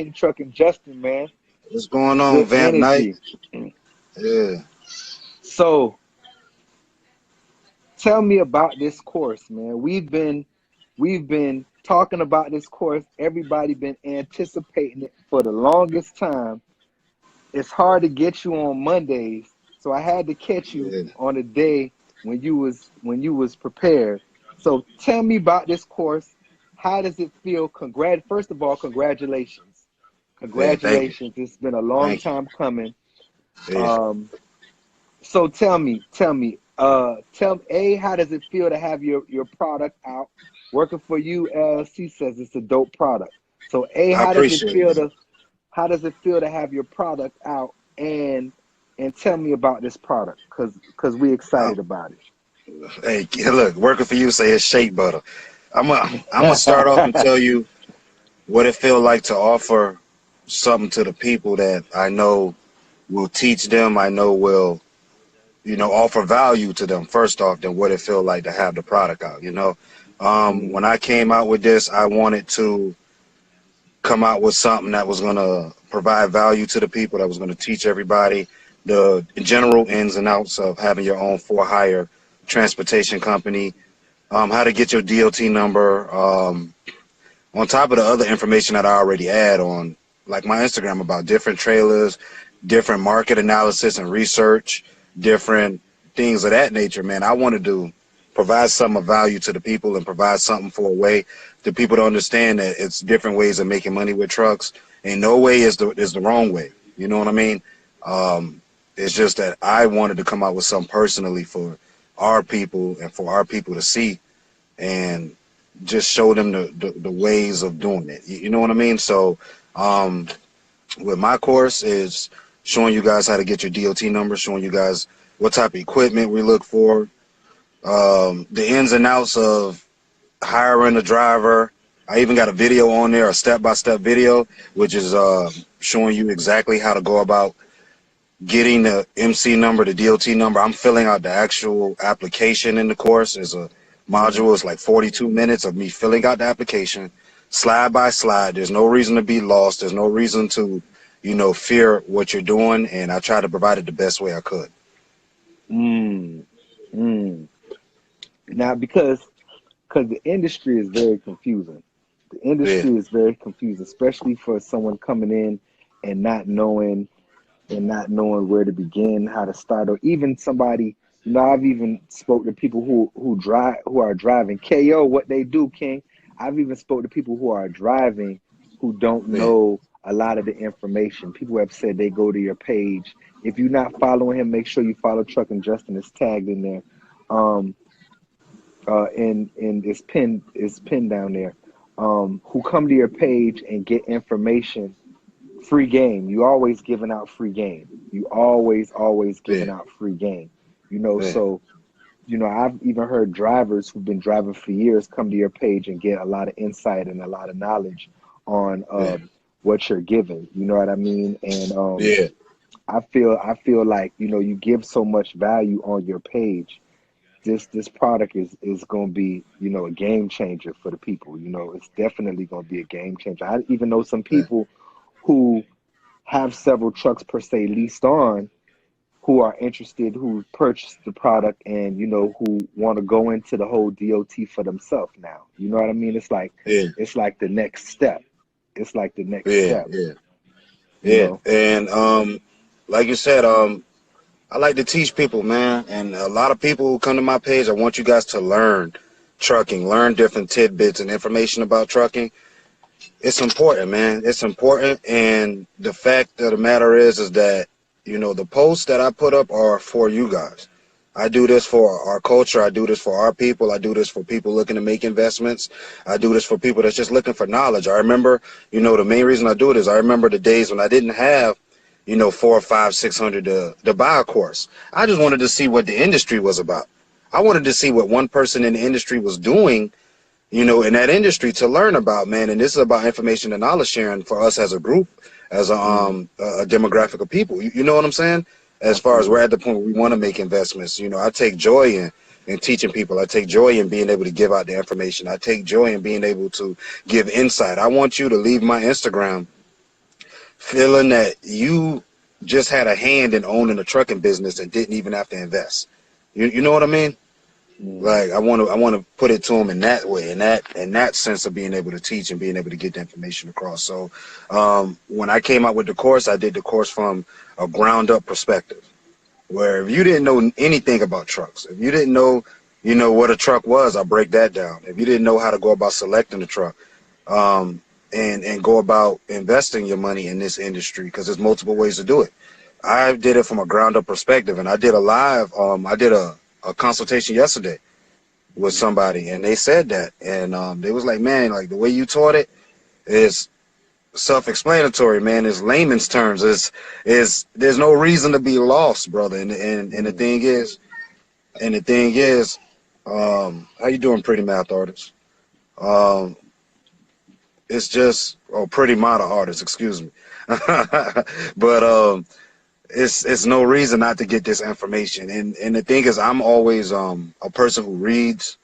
Truckin Justin, man. What's going on, Good Vamp Knight? energy. Yeah. So tell me about this course, man. We've been talking about this course. Everybody been anticipating it for the longest time. It's hard to get you on Mondays, so I had to catch you Yeah. on a day when you was prepared. So tell me about this course. How does it feel? First of all, congratulations. Yeah. Thank you. Congratulations. It's been a long Thank you. time coming. Yeah. Um, so tell A, how does it feel to have your product out? Working for you, LLC says it's a dope product. So A, I appreciate it. how does it feel to have your product out, and tell me about this product, cause we excited about Hey, look, working for you say it's shea butter. I'm gonna start off and it. tell you what it feel like to offer something to the people that I know will teach them. I know will offer value to them first off. Than what it feel like to have the product out. When Mm, I came out with this, I wanted to come out with something that was going to provide value to the people, that was going to teach everybody the general ins and outs of having your own for hire transportation company, how to get your DOT number, on top of the other information that I already add on, like my Instagram, about different trailers, different market analysis and research, different things of that nature, man. I wanted to provide some of value to the people and provide something for a way to people to understand that it's different ways of making money with trucks. And no way is the wrong way. You know what I mean? It's just that I wanted to come out with something personally for our people and for our people to see, and just show them the ways of doing it. You know what I mean? So with my course is showing you guys how to get your DOT number, showing you guys what type of equipment we look for, the ins and outs of hiring a driver. I even got a video on there, a step-by-step video, which is showing you exactly how to go about getting the MC number, the DOT number. I'm filling out the actual application in the course. Is a mm, module. It's like 42 minutes of me filling out the application, slide by slide. There's no reason to be lost. There's no reason to, fear what you're doing. And I try to provide it the best way I could. mm, mm. Now, because the industry is very confusing. The Yeah, industry is very confusing, especially for someone coming in and not knowing where to begin, how to start, or even somebody. I've even spoke to people who are driving KO what they do, King. I've even spoke to people who are driving who don't yeah, know a lot of the information. People have said they go to your page. If you're not following him, make sure you follow Truckin Justin. It's tagged in there. Um, and it's pinned down there. Who come to your page and get information, free game. You always giving out free game. You always yeah, giving out free game. You know, yeah, so I've even heard drivers who've been driving for years come to your page and get a lot of insight and a lot of knowledge on yeah, what you're giving. You know what I mean? And yeah, I feel like you give so much value on your page. This product is going to be a game changer for the people. It's definitely going to be a game changer. I even know some yeah, people who have several trucks per se leased on, who are interested, who purchased the product, and who want to go into the whole DOT for themselves now. You know what I mean? yeah, It's like the next step. It's like the next yeah, step, yeah, you yeah. know. And like you said, I like to teach people, man. And a lot of people who come to my page, I want you guys to learn trucking, learn different tidbits and information about trucking. It's important, man. It's important. And the fact of the matter is that, the posts that I put up are for you guys. I do this for our culture. I do this for our people. I do this for people looking to make investments. I do this for people that's just looking for knowledge. I remember, the main reason I do it is I remember the days when I didn't have, four or five, 600 to buy a course. I just wanted to see what the industry was about. I wanted to see what one person in the industry was doing, in that industry, to learn about, man. And this is about information and knowledge sharing for us as a group, as Mm, a demographic of people. You know what I'm saying? As far as we're absolutely. at the point where we want to make investments, I take joy in teaching people. I take joy in being able to give out the information. I take joy in being able to give insight. I want you to leave my Instagram feeling that you just had a hand in owning a trucking business and didn't even have to invest. You know what I mean? Like I want to put it to them in that way, in that sense of being able to teach and being able to get the information across. So when I came out with the course, I did the course from a ground up perspective, where if you didn't know anything about trucks, if you didn't know, what a truck was, I'll break that down. If you didn't know how to go about selecting a truck, and go about investing your money in this industry, because there's multiple ways to do it. I did it from a ground up perspective, and I did I did a consultation yesterday with somebody, and they said that, and they was like, man, like the way you taught it is self-explanatory, man. It's layman's terms. Is there's no reason to be lost, brother. And the thing is, how you doing, pretty math artist? It's just pretty model artist, excuse me. But it's no reason not to get this information. And the thing is, I'm always a person who reads.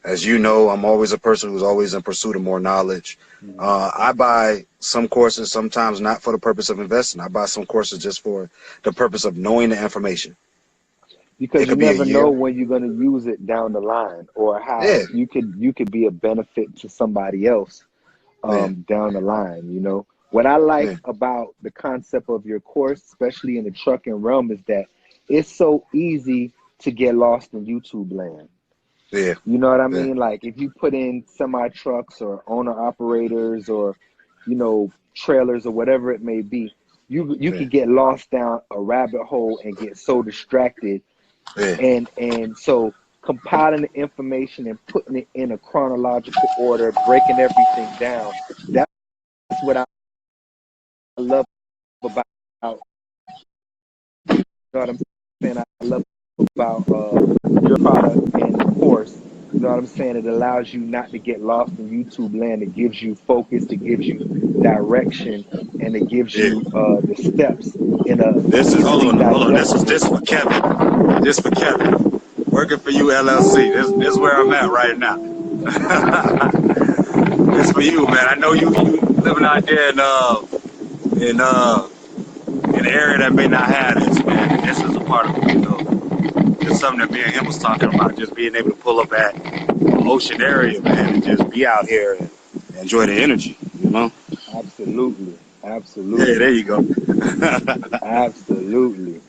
As you know, I'm always a person who's always in pursuit of more knowledge. I buy some courses sometimes not for the purpose of investing. I buy some courses just for the purpose of knowing the information. Because you never know when you're going to use it down the line, or how you could be a benefit to somebody else down the line. What I like about the concept of your course, especially in the trucking realm, is that it's so easy to get lost in YouTube land. Yeah. You know what I mean? Like if you put in semi trucks or owner operators or, trailers or whatever it may be, you could get lost down a rabbit hole and get so distracted. And so compiling the information and putting it in a chronological order, breaking everything down, that's what I love about, you know what I'm saying? I love about your product and the course. You know what I'm saying? It allows you not to get lost in YouTube land. It gives you focus, it gives you direction, and it gives you the steps in a hold on. This for Kevin. This for Kevin. Working for you, LLC. This is where I'm at right now. This for you, man. I know you living out there in an area that may not have this, man. This is a part of it's something that me and him was talking about, just being able to pull up at an ocean area, man, and just be out here and enjoy the energy, Absolutely. Yeah, there you go. Absolutely.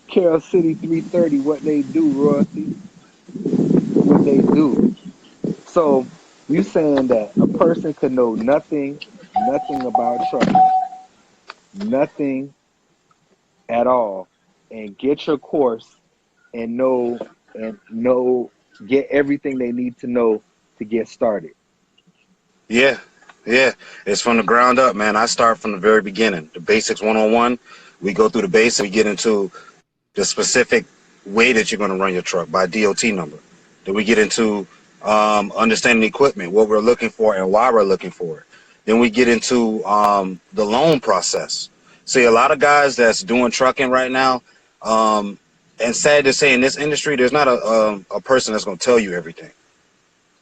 Carroll City 330, what they do, Royalty? What they do. So you saying that a person could know nothing about trucking, nothing at all, and get your course and get everything they need to know to get started. Yeah. It's from the ground up, man. I start from the very beginning. The basics 101. We go through the basics. We get into the specific way that you're going to run your truck by DOT number. Then we get into understanding equipment, what we're looking for and why we're looking for it. Then we get into the loan process. See, a lot of guys that's doing trucking right now, and sad to say, in this industry, there's not a person that's going to tell you everything.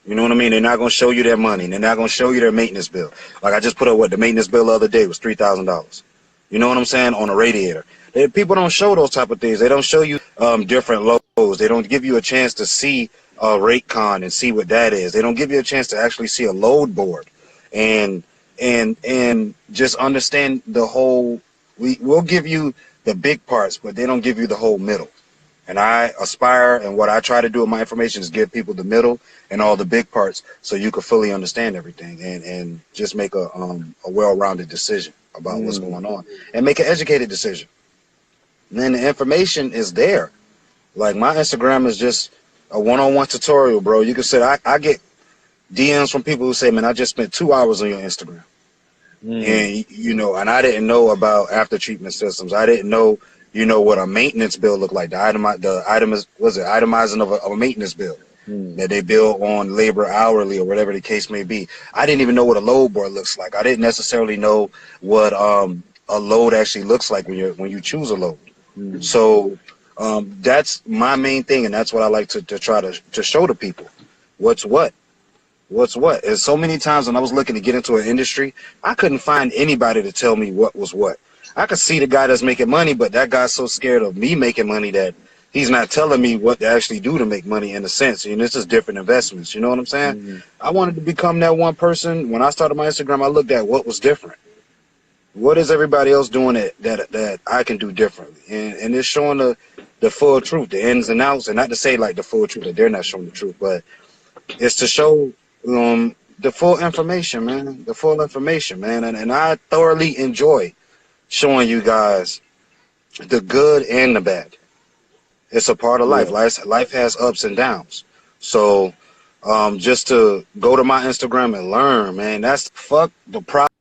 You know what I mean? They're not going to show you their money. They're not going to show you their maintenance bill. Like I just put up the maintenance bill the other day was $3,000. You know what I'm saying? On a radiator. People don't show those type of things. They don't show you different lows. They don't give you a chance to see a rate con and see what that is. They don't give you a chance to actually see a load board and just understand the whole. We'll give you the big parts, but they don't give you the whole middle. And I aspire, and what I try to do with my information is give people the middle and all the big parts so you can fully understand everything and just make a well-rounded decision about what's going on and make an educated decision. And then the information is there. Like my Instagram is just a one-on-one tutorial, bro. You can say, I get DMs from people who say, man, I just spent 2 hours on your Instagram. And, and I didn't know about after treatment systems. I didn't know, what a maintenance bill looked like. Itemizing of a maintenance bill that they bill on labor hourly or whatever the case may be. I didn't even know what a load board looks like. I didn't necessarily know what a load actually looks like when you choose a load. So that's my main thing, and that's what I like to try to show to people. What's what? what's what. And so many times when I was looking to get into an industry, I couldn't find anybody to tell me what was what. I could see the guy that's making money, but that guy's so scared of me making money that he's not telling me what to actually do to make money in a sense. And this is different investments. You know what I'm saying? Mm-hmm. I wanted to become that one person. When I started my Instagram, I looked at what was different. What is everybody else doing that I can do differently? And it's showing the full truth, the ins and outs, and not to say like the full truth that they're not showing the truth, but it's to show the full information, man. The full information, man. And I thoroughly enjoy showing you guys the good and the bad. It's a part of life. Yeah. Life has ups and downs. So just to go to my Instagram and learn, man, that's fuck the product,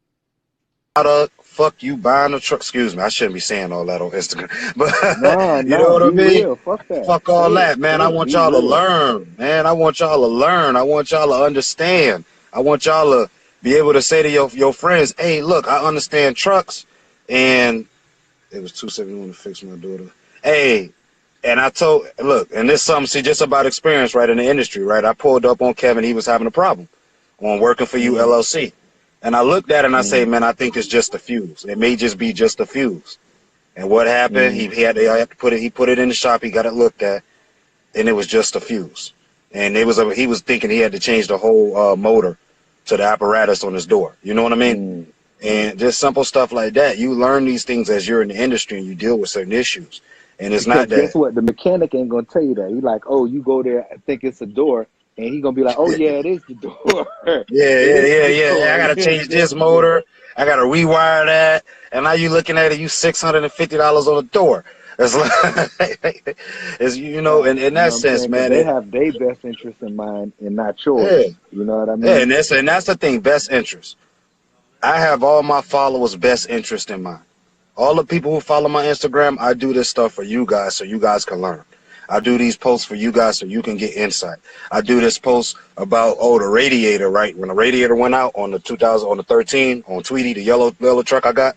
fuck you buying a truck. Excuse me, I shouldn't be saying all that on Instagram. But Nah, you know nah, what I be mean? real. Fuck that. Fuck all that, man. I want Be y'all to real. learn, man. I want y'all to learn. I want y'all to understand. I want y'all to be able to say to your friends, hey, look, I understand trucks, and it was 271 to fix my daughter. Hey, and I told, look, and this something, see, just about experience, right, in the industry, right? I pulled up on Kevin. He was having a problem on Working For You Mm-hmm. LLC. And I looked at it and I say, Mm-hmm. man, I think it's just a fuse. It may just be just a fuse. And what happened? Mm-hmm. I had to put it. He put it in the shop. He got it looked at, and it was just a fuse. And he was thinking he had to change the whole motor to the apparatus on his door. You know what I mean? Mm-hmm. And just simple stuff like that. You learn these things as you're in the industry and you deal with certain issues. And it's Because not guess that. what? The mechanic ain't gonna tell you that. He like, oh, you go there and think it's a door, and he gonna be like, oh yeah, it is the door. It is the Yeah. I door. gotta change this motor. I gotta rewire that. And now you looking at it, you $650 on the door. It's like, it's in You know that what I'm sense, saying? Because man. they have their best interest in mind and not Yeah, yours. You know what I yeah, mean? and that's the thing, best interest. I have all my followers' best interest in mind. All the people who follow my Instagram, I do this stuff for you guys so you guys can learn. I do these posts for you guys so you can get insight. I do this post about the radiator, right? When the radiator went out on the 13 on Tweety, the yellow truck I got,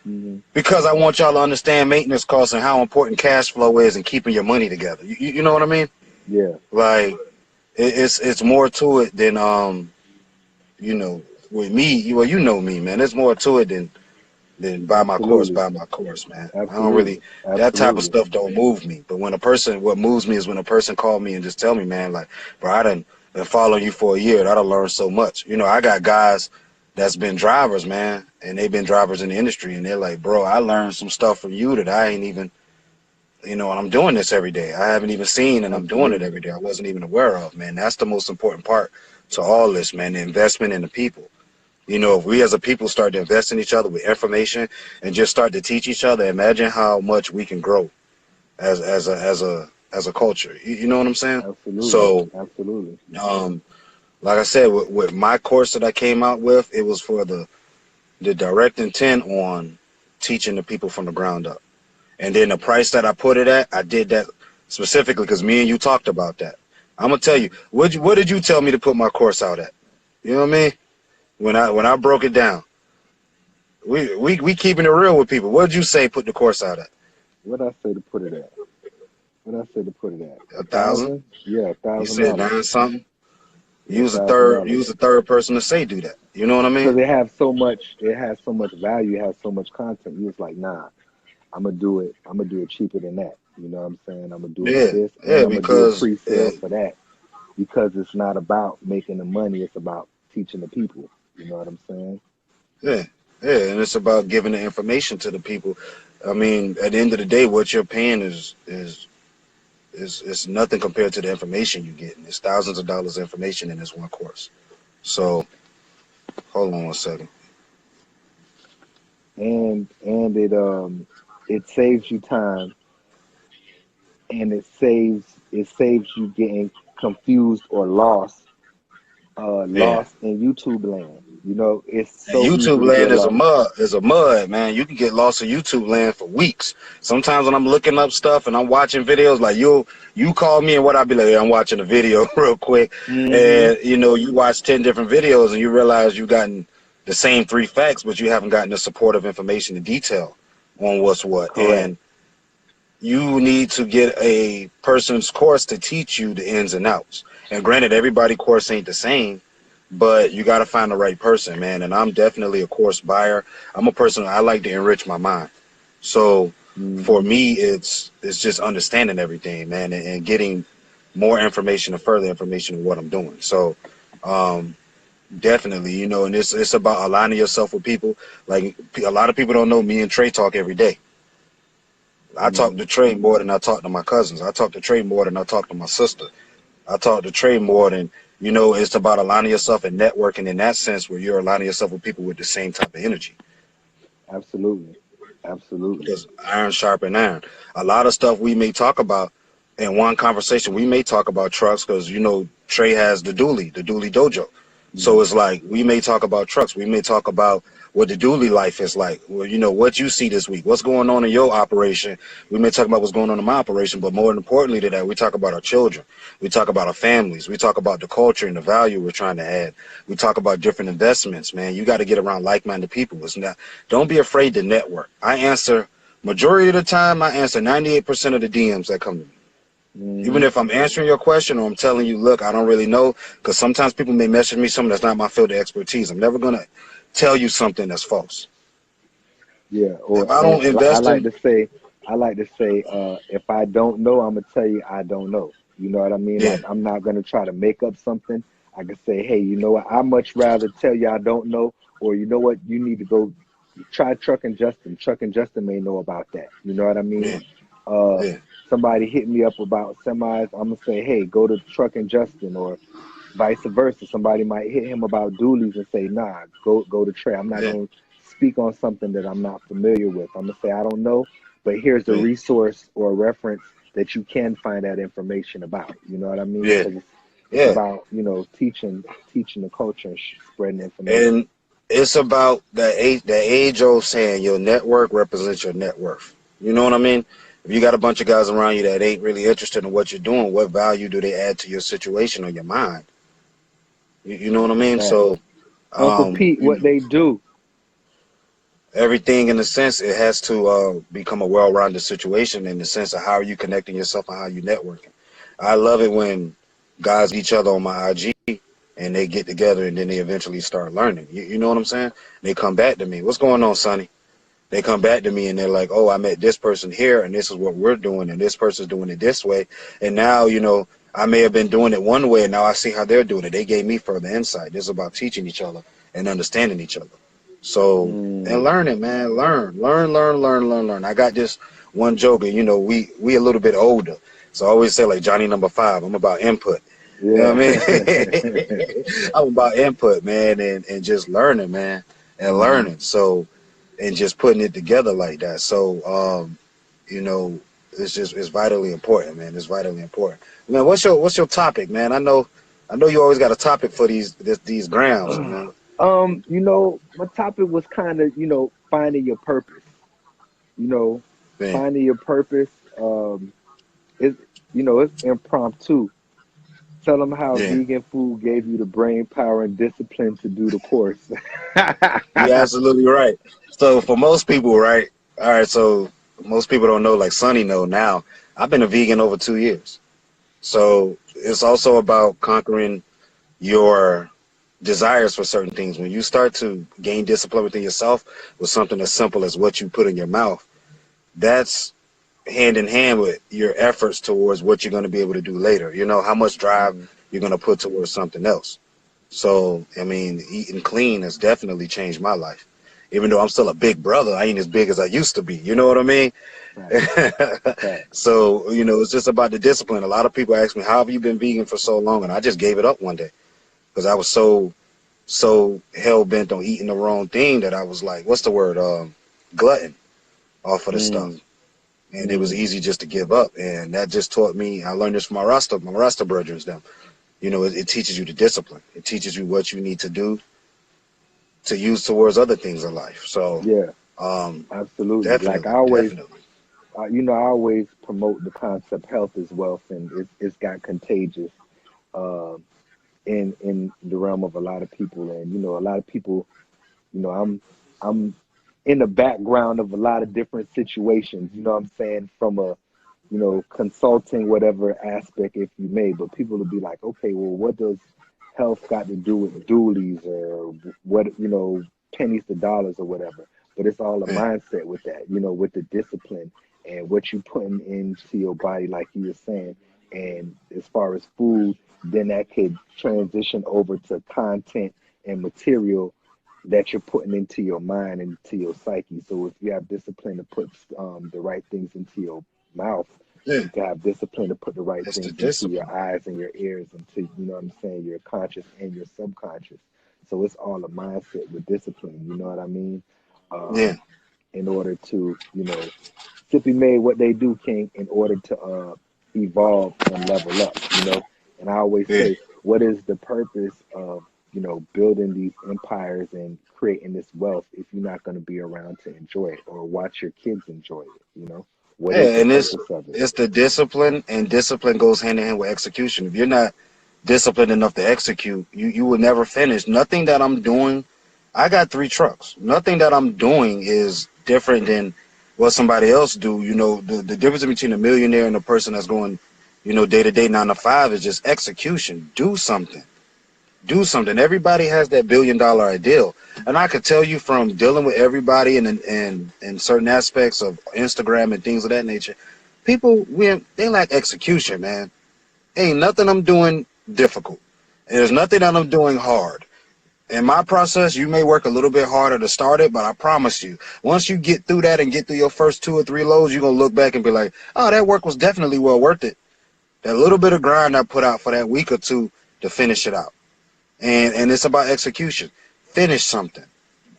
Mm-hmm. because I want y'all to understand maintenance costs and how important cash flow is and keeping your money together. You know what I mean? Yeah. Like it's more to it than you know, with me, well, you know me, man. There's more to it than buy my Absolutely. course, man. I don't really Absolutely. that type of Absolutely. stuff don't move me. But what moves me is when a person call me and just tell me, man, like, bro, I done been following you for a year and I done learned so much. You know, I got guys that's been drivers, man, and they've been drivers in the industry, and they're like, bro, I learned some stuff from you that I ain't even, and I'm doing this every day. I haven't even seen, and I'm doing it Absolutely. every day. I wasn't even aware of, man. That's the most important part to all this, man. The investment in the people. If we as a people start to invest in each other with information and just start to teach each other, imagine how much we can grow as a culture. You know what I'm saying? Absolutely. So, Absolutely. um, like I said, with my course that I came out with, it was for the direct intent on teaching the people from the ground up. And then the price that I put it at, I did that specifically because me and you talked about that. I'm gonna tell you, what did you tell me to put my course out at? You know what I mean? When I broke it down. We keeping it real with people. What did you say put the course out at? What I say to put it at? What I say to put it at? A A thousand? thousand? Yeah, a You thousand said dollars. nine something? Yeah, You a was the thousand third you dollars. was the third person to say do that. You know what I mean? Because it has so much. It has so much value. It has so much content. You was like, nah, I'm gonna do it. I'm gonna do it cheaper than that. You know what I'm saying? I'm gonna do it for Yeah, this, and yeah, I'm gonna do a because pre-sale for that. Because it's not about making the money. It's about teaching the people. You know what I'm saying? yeah, yeah, and it's about giving the information to the people. I mean, at the end of the day, what you're paying is nothing compared to the information you get. And it's thousands of dollars of information in this one course. So hold on one second. And it saves you time, and it saves you getting confused or Yeah. lost in YouTube land. It's And so easy YouTube to land get is a lost. mud, man. You can get lost in YouTube land for weeks. Sometimes when I'm looking up stuff and I'm watching videos, like you call me and what I'll be like, "Hey, I'm watching a video real quick," Hmm. and you watch 10 different videos and you realize you've gotten the same three facts, but you haven't gotten the supportive information and detail on what's what. Correct. And you need to get a person's course to teach you the ins and outs. And granted, everybody course ain't the same, but you got to find the right person, man. And I'm definitely a course buyer. I'm a person, I like to enrich my mind. So for Mm-hmm. me, it's just understanding everything, man, and getting more information and further information of what I'm doing. So um, definitely, you know, and it's about aligning yourself with people. Like a lot of people don't know, me and Trey talk every day. I talk Mm-hmm. to Trey more than I talk to my cousins. I talk to Trey more than I talk to my sister. I talk to Trey more than, you know, it's about aligning yourself and networking in that sense where you're aligning yourself with people with the same type of energy. Absolutely. Absolutely. Because iron sharpen iron. A lot of stuff we may talk about in one conversation, we may talk about trucks because, you know, Trey has the dually dojo. So Mm-hmm. it's like we may talk about trucks. We may talk about what the dually life is like. Well, you know, what you see this week, what's going on in your operation. We may talk about what's going on in my operation, but more importantly to that, we talk about our children. We talk about our families. We talk about the culture and the value we're trying to add. We talk about different investments, man. You got to get around like-minded people. It's not, don't be afraid to network. I answer, majority of the time, I answer 98% of the DMs that come to me. Even Mm-hmm. if I'm answering your question or I'm telling you, look, I don't really know, because sometimes people may message me something that's not my field of expertise. I'm never going to tell you something that's false. Yeah. If Or I and don't I invest like in, to say, if I don't know, I'm gonna tell you I don't know. You know what I mean? yeah, Like I'm not gonna try to make up something. I can say, hey, you know what? I much rather tell you I don't know, or you know what? You need to go try Truckin Justin. Truckin Justin may know about that. You know what I mean? yeah, Uh, yeah, somebody hit me up about semis. I'm gonna say, hey, go to Truckin Justin, or vice versa. Somebody might hit him about dualies and say, nah, go to Trey. I'm not yeah, gonna speak on something that I'm not familiar with. I'm gonna say I don't know, but here's a yeah, resource or a reference that you can find that information about. You know what I mean? yeah, Because it's yeah. about teaching the culture and spreading information. And it's about the age old saying, your network represents your net worth. You know what I mean? If you got a bunch of guys around you that ain't really interested in what you're doing, what value do they add to your situation or your mind? You know what I That's a mean? fact. So, Uncle Pete, you what know, they do? everything in a sense, it has to become a well-rounded situation in the sense of how are you connecting yourself and how you networking. I love it when guys each other on my IG and they get together and then they eventually start learning. You know what I'm saying? They come back to me. What's going on, Sonny? They come back to me and they're like, oh, I met this person here and this is what we're doing and this person's doing it this way. And now, you know, I may have been doing it one way and now I see how they're doing it. They gave me further insight. This is about teaching each other and understanding each other. So, and Mm, learning, man, learn. I got this one joke, and you know, we a little bit older, so I always say like Johnny number five. I'm about input. You know what yeah. I mean? I'm about input, man, and just learning, man, and Mm. learning. So, and just putting it together like that. So, you know, it's vitally important, man. It's vitally important, man. What's your topic, man? I know you always got a topic for these grounds, man. My topic was kind of, finding your purpose. You know, Man, finding your purpose. It's it's impromptu. Tell them how yeah. vegan food gave you the brain power and discipline to do the course. You're absolutely right. So for most people, right? All right. So most people don't know, like Sonny know now. I've been a vegan over 2 years. So it's also about conquering your desires for certain things. When you start to gain discipline within yourself with something as simple as what you put in your mouth, that's hand in hand with your efforts towards what you're going to be able to do later. You know, how much drive Mm, you're going to put towards something else. So, I mean, eating clean has definitely changed my life. Even though I'm still a big brother, I ain't as big as I used to be. You know what I mean? facts, facts. So, you know, it's just about the discipline. A lot of people ask me, how have you been vegan for so long? And I just gave it up one day because I was so hell bent on eating the wrong thing that I was like, what's the word? Glutton off of the stuff. Mm, And it was mm, easy just to give up. And that just taught me, I learned this from my Rasta brothers, them. You know, it teaches you the discipline. It teaches you what you need to do to use towards other things in life. So, yeah, um, absolutely. Like definitely, definitely. I always promote the concept health is wealth, and it's got contagious. Um, in the realm of a lot of people, and a lot of people, I'm in the background of a lot of different situations, you know what I'm saying, from a consulting whatever aspect, if you may, but people will be like, okay, well, what does health got to do with doolies or what, pennies to dollars or whatever. But it's all a Yeah. mindset with that, with the discipline and what you putting into your body, like you were saying. And as far as food, then that could transition over to content and material that you're putting into your mind and into your psyche. So if you have discipline to put the right things into your mouth, Yeah. you can have discipline to put the right It's the things into your discipline. eyes and your ears, into, what I'm saying, your conscious and your subconscious. So it's all a mindset with discipline. You know what I mean? Yeah. Um, in order to, Sippy made what they do, King, in order to evolve and level up. And I always Yeah. say, what is the purpose of building these empires and creating this wealth if you're not going to be around to enjoy it or watch your kids enjoy it? What is Yeah, the and it's purpose of it? it's the discipline, and discipline goes hand in hand with execution. If you're not disciplined enough to execute, you will never finish. Nothing that I'm doing, I got 3 trucks. Nothing that I'm doing is different than what somebody else do. The difference between a millionaire and a person that's going, day to day, 9 to 5 is just execution. Do something. Do something. Everybody has that $1 billion ideal, and I could tell you from dealing with everybody in certain aspects of Instagram and things of that nature, people they lack execution, man. Ain't nothing I'm doing difficult. There's nothing that I'm doing hard. In my process, you may work a little bit harder to start it, but I promise you, once you get through that and get through your first 2 or 3 loads, you're gonna look back and be like, oh, that work was definitely well worth it. That little bit of grind I put out for that week or two to finish it out. And it's about execution. Finish something.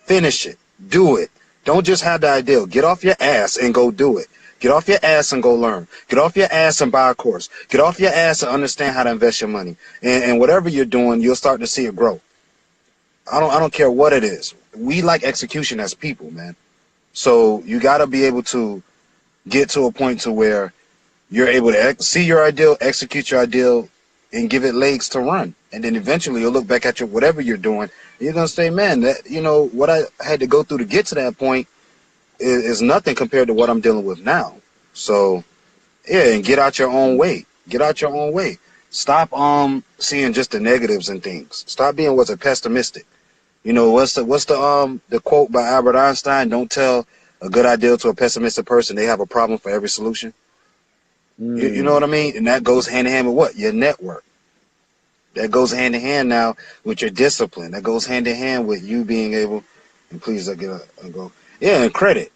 Finish it. Do it. Don't just have the ideal. Get off your ass and go do it. Get off your ass and go learn. Get off your ass and buy a course. Get off your ass and understand how to invest your money. And whatever you're doing, you'll start to see it grow. I don't care what it is. We like execution as people, man. So you got to be able to get to a point to where you're able to see your ideal, execute your ideal, and give it legs to run. And then eventually you'll look back at your whatever you're doing, and you're gonna say, man, that what I had to go through to get to that point is nothing compared to what I'm dealing with now. So yeah, and get out your own way. Get out your own way. Stop seeing just the negatives and things. Stop being what's a pessimistic. What's the quote by Albert Einstein? Don't tell a good idea to a pessimistic person. They have a problem for every solution. You know what Mm, I mean? And that goes hand in hand with what? Your network. That goes hand in hand now with your discipline. That goes hand in hand with you being able, and please I get a go. Yeah, and credit.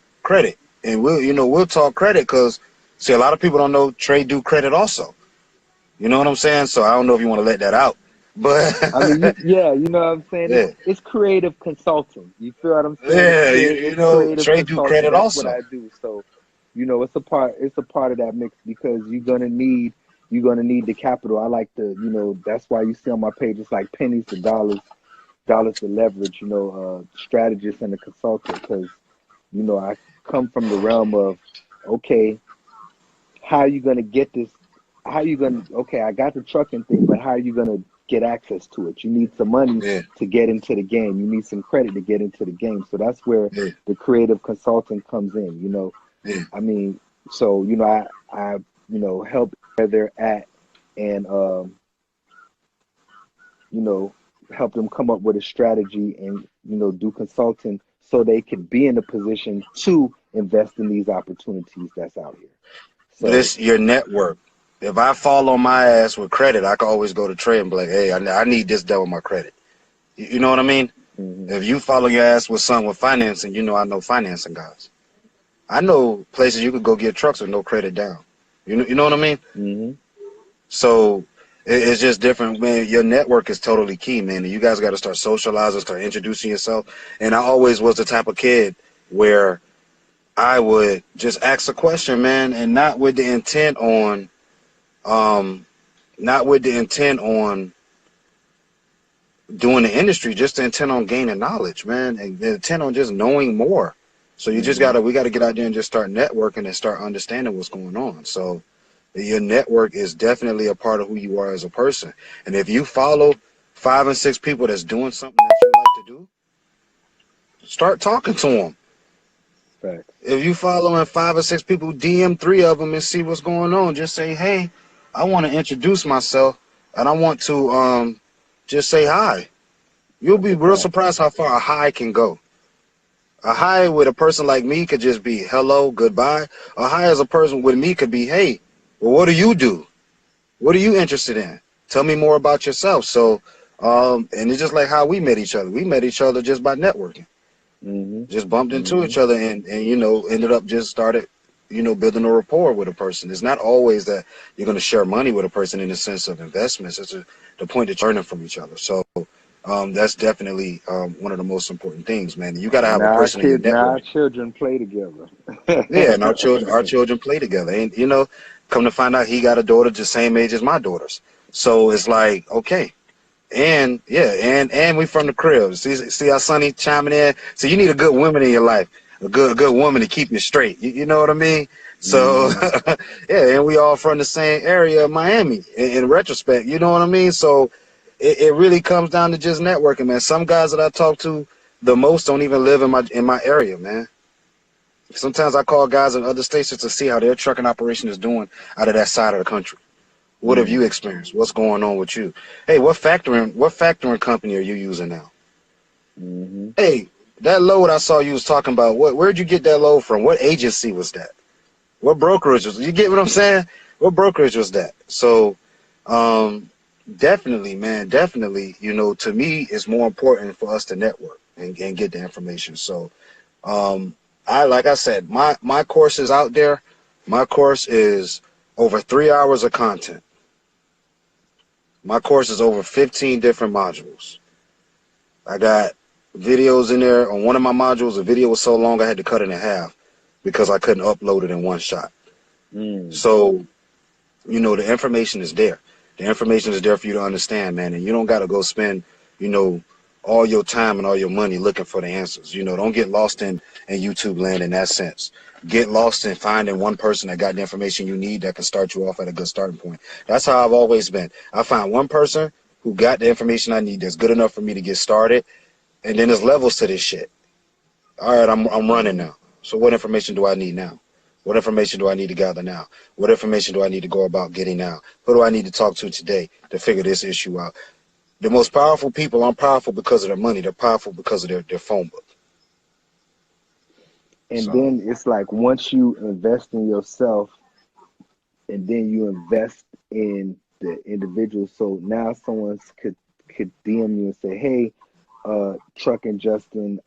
And we'll talk credit because see, a lot of people don't know trade do credit also. You know what I'm saying? So I don't know if you want to let that out. But I mean, yeah, you know what I'm saying? It's yeah. it's creative consulting. You feel what I'm saying? Yeah, It's creative trade do consulting. credit That's what also. I do. So, it's a part of that mix because you're gonna need the capital. I like to, that's why you see on my page it's like pennies to dollars to leverage, strategist and a consultant because, I come from the realm of, okay, how are you gonna get this? How you gonna? Okay, I got the trucking thing, but how are you gonna get access to it? You need some money Yeah, to get into the game. You need some credit to get into the game. So that's where yeah, the creative consultant comes in. yeah. I mean, so I help where they're at and you know help them come up with a strategy and do consulting so they can be in a position to invest in these opportunities that's out here. So. This your network. If I fall on my ass with credit, I can always go to Trey and be like, hey, I need this done with my credit. You know what I mean? Mhm. If you follow your ass with something with financing, I know financing guys. I know places you could go get trucks with no credit down. You know what I mean? Mhm. So it's just different, man. Your network is totally key, man. And you guys got to start socializing, start introducing yourself. And I always was the type of kid where I would just ask a question, man, and um, not with the intent on doing the industry, just the intent on gaining knowledge, man, and the intent on just knowing more. So Mhm. we gotta get out there and just start networking and start understanding what's going on. So your network is definitely a part of who you are as a person. And if you follow 5 and 6 people that's doing something that you like to do, start talking to them. Facts. If you following 5 or 6 people, DM 3 of them and see what's going on. Just say, hey, I want to introduce myself and I want to just say hi. You'll That's be a real fact. surprised how far a hi can go. A hi with a person like me could just be hello, goodbye. A hi as a person with me could be, hey, well, what do you do? What are you interested in? Tell me more about yourself. So, and it's just like how we met each other. We met each other just by networking. Mhm. Just bumped into Mhm. each other and you know, ended up just started, you know, building a rapport with a person. It's not always that you're going to share money with a person in the sense of investments. It's the point that you're learning from each other. So that's definitely one of the most important things, man. You got to have a person in your Now network. our children play together. Yeah, and our children play together. And, you know, come to find out he got a daughter the same age as my daughters. So it's like, okay. And yeah, and we from the crib. See how Sonny chiming in. So you need a good woman in your life, a good woman to keep you straight. You know what I mean? So Mhm. yeah, and we all from the same area of Miami. In retrospect, you know what I mean? So it really comes down to just networking, man. Some guys that I talk to the most don't even live in my area, man. Sometimes I call guys in other states just to see how their trucking operation is doing out of that side of the country. What have you Mhm. experienced? What's going on with you? Hey, what factoring company are you using now? Mhm. Hey, that load I saw you was talking about, where'd you get that load from? What agency was that? What brokerage was, you get what I'm saying? What brokerage was that? So um definitely, man, definitely, you know, to me it's more important for us to network and get the information. So um like I said, my course is out there. My course is over 3 hours of content. My course is over 15 different modules. I got videos in there. On one of my modules, the video was so long I had to cut it in half because I couldn't upload it in one shot. Mhm. So, you know, the information is there. The information is there for you to understand, man. And you don't got to go spend, you know, all your time and all your money looking for the answers. You know, don't get lost in YouTube land in that sense. Get lost in finding one person that got the information you need that can start you off at a good starting point. That's how I've always been. I find one person who got the information I need that's good enough for me to get started. And then there's levels to this shit. All right, I'm running Mhm. now. So what information do I need now? What information do I need to gather now? What information do I need to go about getting now? Who do I need to talk to today to figure this issue out? The most powerful people aren't powerful because of their money. They're powerful because of their phone book. And So then it's like once you invest in yourself, and then you invest in the individual. So now someone could DM you and say, "Hey, Truckin Justin,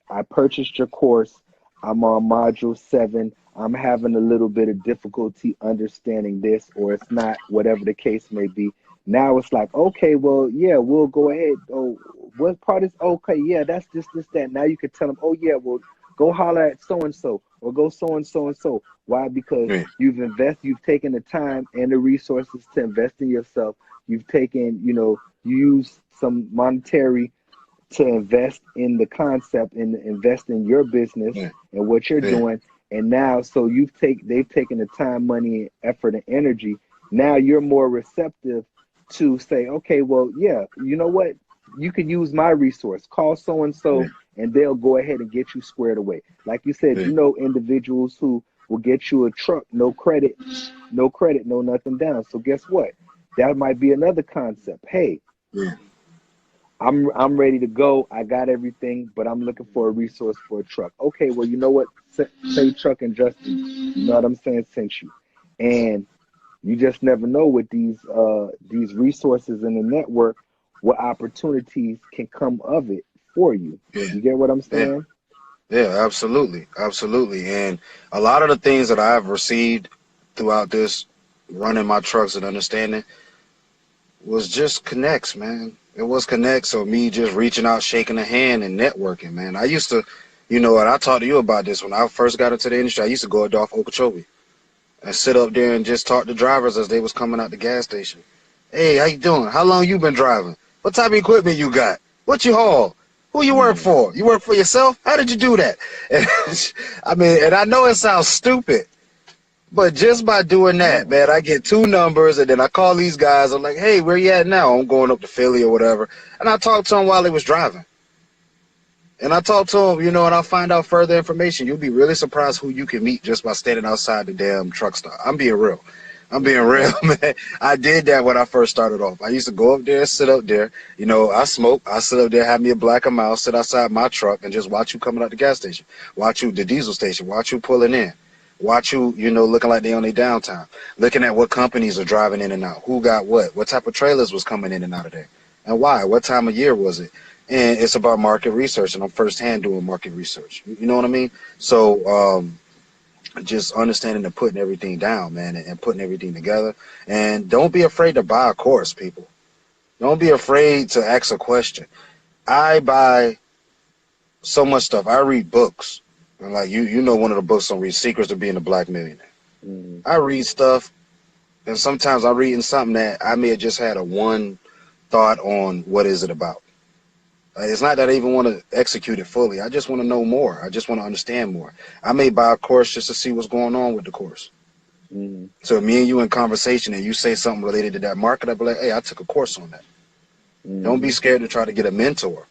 I purchased your course. I'm on module 7. I'm having a little bit of difficulty understanding this, or it's not, whatever the case may be." Now it's like, okay, well, yeah, we'll go ahead. Oh, what part is okay? Yeah, that's this, that. Now you could tell them, oh, yeah, well, go holler at so and so, or go so and so and so. Why? Because yeah, you've taken the time and the resources to invest in yourself. You've taken, you use some monetary to invest in the concept and invest in your business yeah, and what you're yeah, doing. And now, so they've taken the time, money, effort, and energy. Now you're more receptive to say, okay, well, yeah, you know what? You can use my resource. Call so and yeah, so, and they'll go ahead and get you squared away. Like you said, yeah, individuals who will get you a truck, no credit, no nothing down. So guess what? That might be another concept. Hey, yeah, I'm ready to go. I got everything, but I'm looking for a resource for a truck. Okay, well, you know what? Say Truckin Justin. You know what I'm saying? Sent you, and you just never know with these resources in the network what opportunities can come of it for you. yeah, You get what I'm yeah, saying? yeah, absolutely, absolutely. And a lot of the things that I've received throughout this running my trucks and understanding was just connects, man. It was connects, or me just reaching out, shaking a hand, and networking, man. I used to, you know, and I talked to you about this when I first got into the industry. I used to go at Dolph Okeechobee and sit up there and just talk to drivers as they was coming out the gas station. Hey, how you doing? How long you been driving? What type of equipment you got? What you haul? Who you work Mm, for? You work for yourself? How did you do that? And, I mean, and I know it sounds stupid, but just by doing that, no. man, I get two numbers, and then I call these guys. I'm like, hey, where you at now? I'm going up to Philly or whatever. And I talked to him while he was driving. And I talked to him, you know, and I'll find out further information. You'll be really surprised who you can meet just by standing outside the damn truck stop. I'm being real. I'm Yes, being real, sir. man. I did that when I first started off. I used to go up there, sit up there. You know, I smoke. I sit up there, have me a black and mild, sit outside my truck, and just watch you coming out the gas station. Watch you, the diesel station. Watch you pulling in. Watch you, you know, looking like they on their downtime. Looking at what companies are driving in and out. Who got what type of trailers was coming in and out of there. And why? What time of year was it? And it's about market research, and I'm firsthand doing market research. You know what I mean? So, just understanding and putting everything down, man, and putting everything together. And don't be afraid to buy a course, people. Don't be afraid to ask a question. I buy so much stuff. I read books. And like you know one of the books on read Secrets of Being a Black Millionaire. Mm-hmm. I read stuff, and sometimes I'm reading something that I may have just had a one thought on what is it about. It's not that I even want to execute it fully. I just want to know more. I just want to understand more. I may buy a course just to see what's going on with the course. Mm-hmm. So me and you in conversation and you say something related to that market, I'll be like, hey, I took a course on that. Don't be Mm-hmm. scared to try to get a mentor.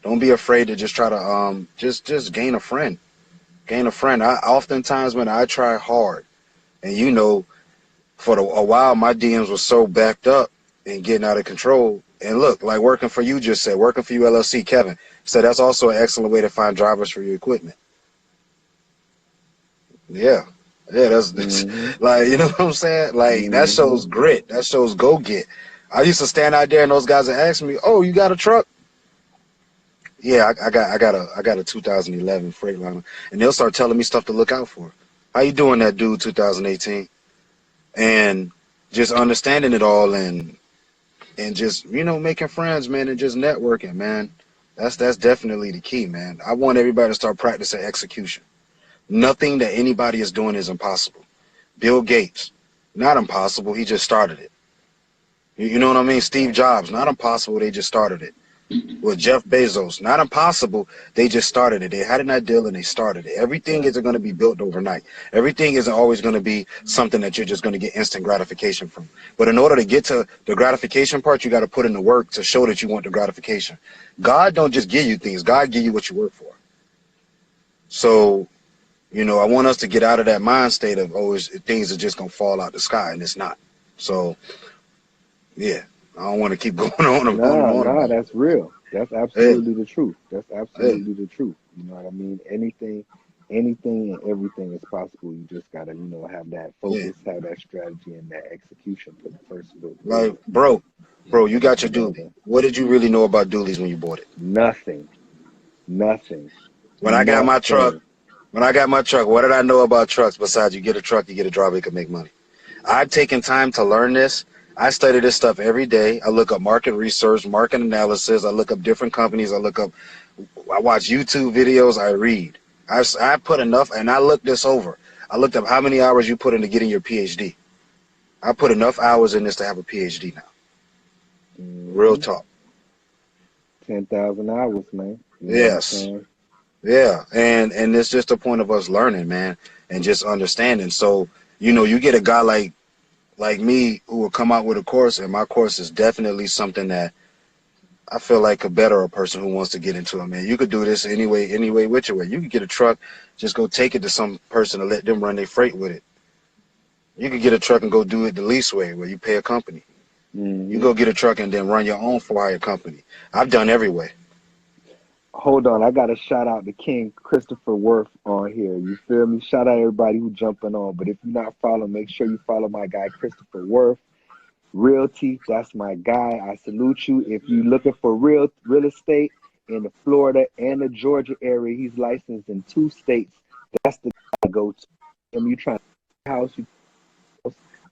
Don't be afraid to just try to just gain a friend. Gain a friend. I oftentimes when I try hard, and you know, for a while my DMs were so backed up and getting out of control. And look, like working for you just said, working for you LLC, Kevin said that's also an excellent way to find drivers for your equipment. Yeah. Yeah, that's Mm-hmm. like, you know what I'm saying? Like, that Mm-hmm. shows grit. That shows go get. I used to stand out there and those guys would ask me, "Oh, you got a truck?" Yeah, I got a 2011 Freightliner, and they'll start telling me stuff to look out for. How you doing, that dude? 2018, and just understanding it all, and just making friends, man, and just networking, man. That's definitely the key, man. I want everybody to start practicing execution. Nothing that anybody is doing is impossible. Bill Gates, not impossible. He just started it. You know what I mean? Steve Jobs, not impossible. They just started it. With Jeff Bezos, not impossible. They just started it. They had an idea and they started it. Everything Right. isn't going to be built overnight. Everything isn't always going to be something that you're just going to get instant gratification from. But in order to get to the gratification part, you got to put in the work to show that you want the gratification. God don't just give you things. God give you what you work for. So, I want us to get out of that mind state of, things are just going to fall out the sky, and it's not. So, yeah, I don't want to keep going on and Nah, on nah, about it. that's real. That's Yeah, absolutely the truth. That's yeah, absolutely the truth. You know what I mean? Anything and everything is possible. You just gotta, have that yeah. focus, have that strategy, and that execution. Put the first foot Like, forward bro, you come got your dually. together. What did you really know about dualies when you bought it? Nothing, nothing, When I got my truck, nothing. what did I know about trucks besides you get a truck, you get a driver, you can make money? I've taken time to learn this. I study this stuff every day. I look up market research, market analysis. I look up different companies. I watch YouTube videos. I read. I put enough, and I looked this over. I looked up how many hours you put into getting your PhD. I put enough hours in this to have a PhD now. Real Hmm. talk. 10,000 hours, man. You know what I'm Yes. saying? Yeah, and it's just a point of us learning, man, and just understanding. So, you get a guy like me who will come out with a course, and my course is definitely something that I feel like could better a person who wants to get into it, man. You could do this anyway, which way. You could get a truck, just go take it to some person and let them run their freight with it. You could get a truck and go do it the lease way, where you pay a company. You Hmm. go get a truck and then run your own for hire company. I've done every way. Hold on, I got to shout out the King Christopher Worth on here. You feel me? Shout out everybody who jumping on. But if you're not following, make sure you follow my guy Christopher Worth. Realty, that's my guy. I salute you. If you looking for real estate in the Florida and the Georgia area, he's licensed in 2 states. That's the guy to go to. If you trying to house,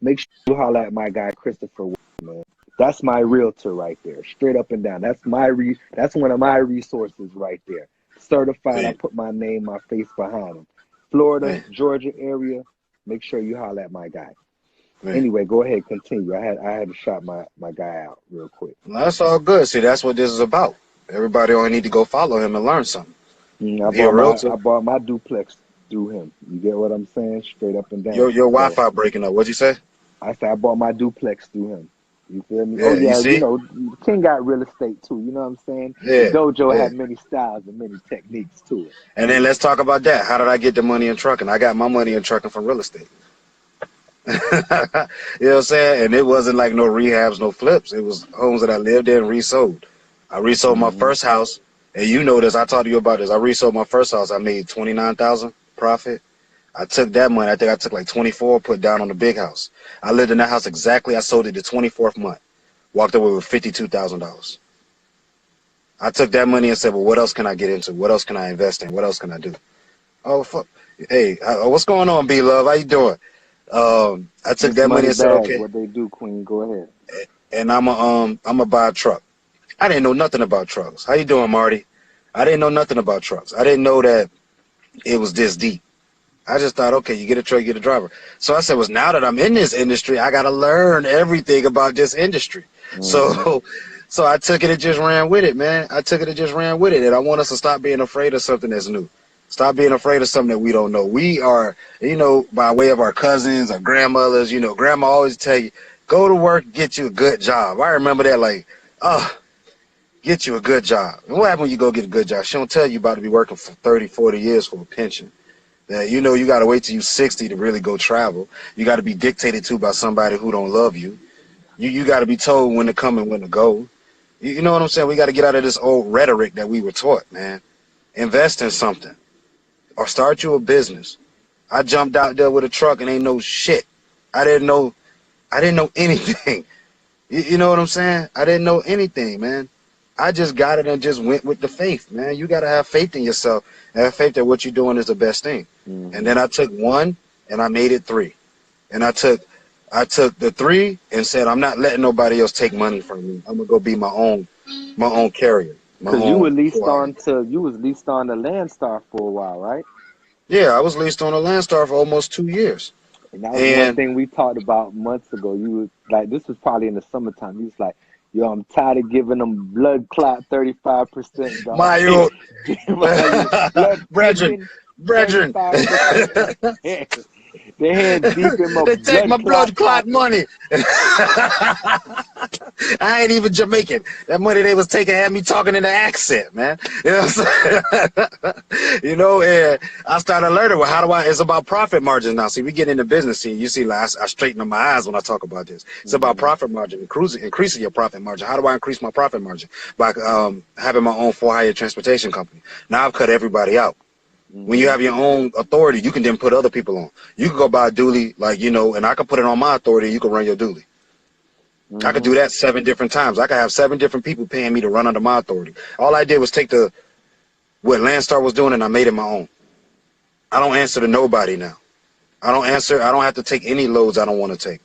make sure you holler at my guy Christopher Worth, man. That's my realtor right there, straight up and down. That's one of my resources right there. Certified. I Man, put my name, my face behind him. Florida, man, Georgia area. Make sure you holler at my guy. man. Anyway, go ahead, continue. I had to shout my guy out real quick. That's all good. See, that's what this is about. Everybody only need to go follow him and learn something. I He a bought my realtor. I bought my duplex through him. You get what I'm saying? Straight up and Your down. your So Wi-Fi breaking up. What'd you say? I said I bought my duplex through him. You feel me? Oh Yeah, you yeah, see? King got real estate too. You know what I'm saying? The Yeah, dojo yeah. had many styles and many techniques to it. And then let's talk about that. How did I get the money in trucking? I got my money in trucking from real estate. You know what I'm saying? And it wasn't like no rehabs, no flips. It was homes that I lived in and resold. I resold my Mm-hmm. first house, and you know this. I talked to you about this. I resold my first house. I made 29,000 profit. I took that money. I think I took like 24, put down on the big house. I lived in that house exactly. I sold it the 24th month. Walked away with $52,000. I took that money and said, well, what else can I get into? What else can I invest in? What else can I do? Oh, fuck. Hey, what's going on, B-Love? How you doing? I took Miss that money Money and said, Bag, okay, what they do, Queen. Go ahead. and I'm gonna buy a truck. I didn't know nothing about trucks. How you doing, Marty? I didn't know nothing about trucks. I didn't know that it was this deep. I just thought, okay, you get a truck, you get a driver. So I said, well, now that I'm in this industry, I got to learn everything about this industry. Mm-hmm. So, so I took it and just ran with it, man. I took it and just ran with it. And I want us to stop being afraid of something that's new. Stop being afraid of something that we don't know. We are, by way of our cousins, our grandmothers, grandma always tell you, go to work, get you a good job. I remember that like, oh, get you a good job. And what happens when you go get a good job? She don't tell you about to be working for 30, 40 years for a pension. That you got to wait till you're 60 to really go travel. You got to be dictated to by somebody who don't love you. You got to be told when to come and when to go. You know what I'm saying? We got to get out of this old rhetoric that we were taught, man. Invest in something or start you a business. I jumped out there with a truck and ain't no shit. I didn't know anything. You know what I'm saying? I didn't know anything, man. I just got it and just went with the faith, man. You got to have faith in yourself and have faith that what you're doing is the best thing. And Mm-hmm. then I took one and I made it three. And I took the three and said, I'm not letting nobody else take money from me. I'm gonna go be my own carrier, my Cause you were own leased fly. on to you was leased on the Landstar for a while, right? Yeah, I was leased on a Landstar for almost 2 years. And that was one And thing we talked about months ago. You was like, this was probably in the summertime. You was like, yo, I'm tired of giving them blood clot 35%, dog. my Give old my blood, give brethren, me brethren. 35%. Their hands deep in my They take my blood clot blood clot pocket. money. I ain't even Jamaican. That money they was taking had me talking in the accent, man. You know what I'm saying? And I started learning, well, how do it's about profit margins now. See, we get into business here. You see, like, I straighten up my eyes when I talk about this. It's about Mm-hmm. profit margin, increasing your profit margin. How do I increase my profit margin? By having my own for-hire transportation company. Now I've cut everybody out. When you Mm-hmm. have your own authority, you can then put other people on. You can go buy a dually, and I can put it on my authority, and you can run your dually. I could Mm-hmm. do that 7 different times. I could have 7 different people paying me to run under my authority. All I did was take what Landstar was doing, and I made it my own. I don't answer to nobody now. I don't have to take any loads I don't want to take.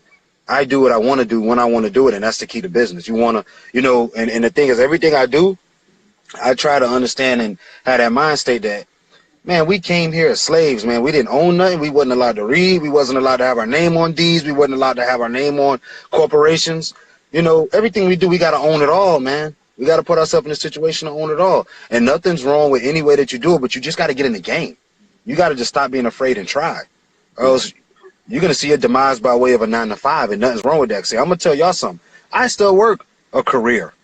I do what I want to do when I want to do it, and that's the key to business. You want to, and the thing is, everything I do, I try to understand and have that mind state that, man, we came here as slaves, man. We didn't own nothing. We wasn't allowed to read. We wasn't allowed to have our name on deeds. We wasn't allowed to have our name on corporations. Everything we do, we got to own it all, man. We got to put ourselves in a situation to own it all. And nothing's wrong with any way that you do it, but you just got to get in the game. You got to just stop being afraid and try. Or Yeah. else you're going to see a demise by way of a 9 to 5, and nothing's wrong with that. See, I'm going to tell y'all something. I still work a career.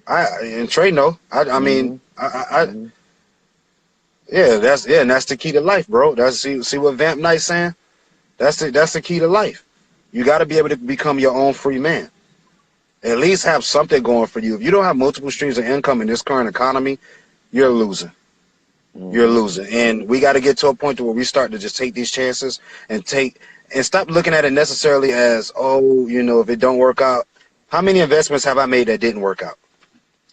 And Trey, no. I mean, Mm-hmm. I Mm-hmm. and that's the key to life, bro. That's see what Vamp Knight's saying? That's the key to life. You got to be able to become your own free man. At least have something going for you. If you don't have multiple streams of income in this current economy, you're losing. You're Mm-hmm. losing. And we got to get to a point to where we start to just take these chances and stop looking at it necessarily as, oh, if it don't work out. How many investments have I made that didn't work out?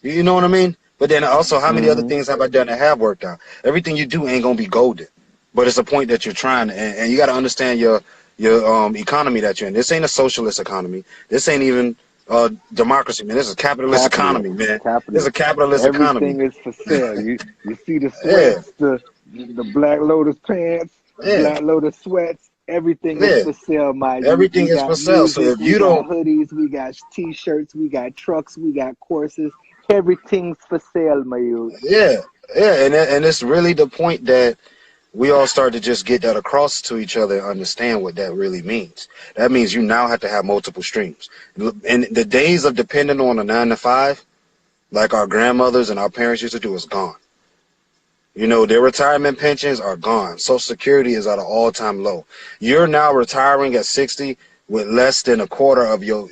You know what I mean? But then also, how many other Mm-hmm. things have I done that have worked out? Everything you do ain't gonna be golden, but it's a point that you're trying, and you got to understand your economy that you're in. This ain't a socialist economy. This ain't even democracy, man. This is a capitalist Capitalist. economy, man. This is a Capitalist. capitalist economy. Everything is for sale. You see the Yeah, sweats, the Black Lotus pants, yeah, Black Lotus sweats. Everything is yeah. for sale, my youth. Everything We is got for sale. So music, if we you got don't, hoodies, we got t-shirts, we got trucks, we got courses. Everything's for sale, my youth. yeah, yeah, and it's really the point that we all start to just get that across to each other and understand what that really means. That means you now have to have multiple streams. And the days of depending on a 9 to 5, like our grandmothers and our parents used to do, is gone. You know, their retirement pensions are gone. Social Security is at an all-time low. You're now retiring at 60 with less than a quarter of your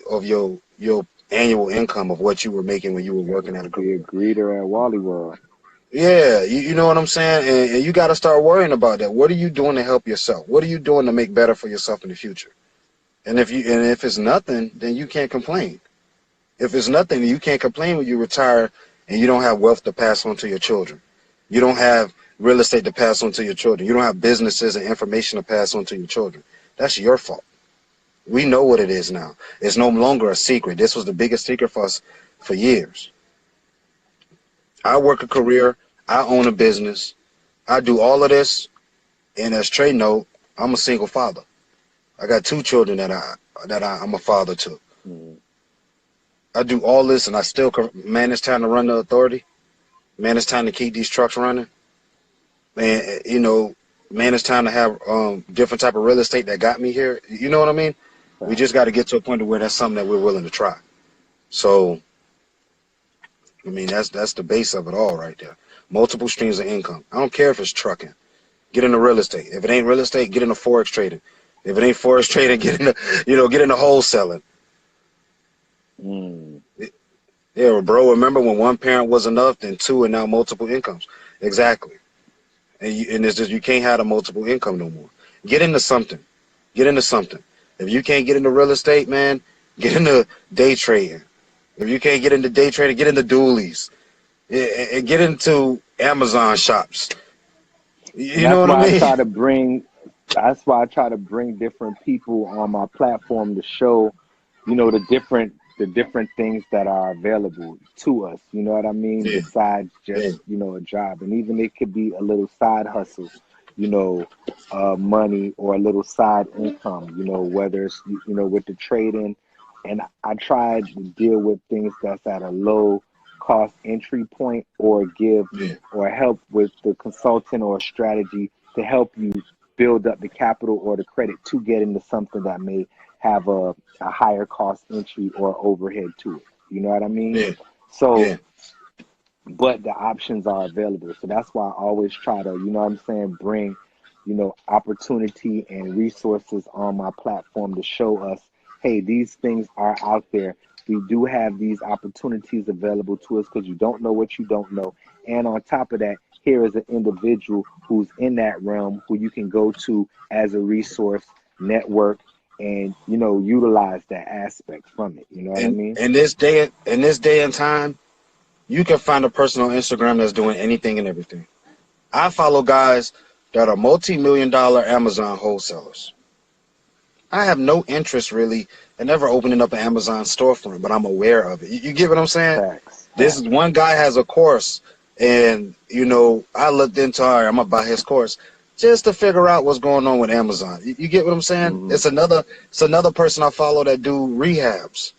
annual income of what you were making when you were That working at a would be a career. greeter at Wally World. Yeah, you know what I'm saying? And you got to start worrying about that. What are you doing to help yourself? What are you doing to make better for yourself in the future? And if it's nothing, then you can't complain. If it's nothing, you can't complain when you retire and you don't have wealth to pass on to your children. You don't have real estate to pass on to your children. You don't have businesses and information to pass on to your children. That's your fault. We know what it is now. It's no longer a secret. This was the biggest secret for us for years. I work a career. I own a business. I do all of this. And as Trey know, I'm a single father. I got 2 children I'm a father to. Mm. I do all this, and I still, man, it's time to run the authority. Man, it's time to keep these trucks running. Man, you know, man, it's time to have different type of real estate that got me here. You know what I mean? We Right. just got to get to a point where that's something that we're willing to try. So, I mean, that's the base of it all right there. Multiple streams of income. I don't care if it's trucking. Get into real estate. If it ain't real estate, get into forex trading. If it ain't forex trading, get into wholesaling. Mm. Yeah, bro. Remember when one parent was enough, then 2, and now multiple incomes. Exactly. And it's just you can't have a multiple income no more. Get into something. Get into something. If you can't get into real estate, man, get into day trading. If you can't get into day trading, get into dualies. And get into Amazon shops. And You know what I mean? that's why I try to bring different people on my platform to show, the different things that are available to us. You know what I mean? Yeah, Besides yeah, just, a job. And even it could be a little side hustle, you know, money or a little side income, whether it's, with the trading. And I try to deal with things that's at a low cost entry point, or give yeah, or help with the consultant or strategy to help you build up the capital or the credit to get into something that may have a higher cost entry or overhead to it. You know what I mean? yeah, So, yeah, but the options are available. So that's why I always try to, bring, opportunity and resources on my platform to show us, hey, these things are out there. We do have these opportunities available to us because you don't know what you don't know. And on top of that, here is an individual who's in that realm who you can go to as a resource, network, and, utilize that aspect from it. You know what I and mean? in this day and time, you can find a person on Instagram that's doing anything and everything. I follow guys that are multi-million-dollar Amazon wholesalers. I have no interest really in ever opening up an Amazon storefront, but I'm aware of it. You get what I'm saying? Facts, This is facts. one guy has a course, and I looked into, all right, I'm gonna buy his course just to figure out what's going on with Amazon. You get what I'm saying? Hmm. It's another person I follow that do rehabs.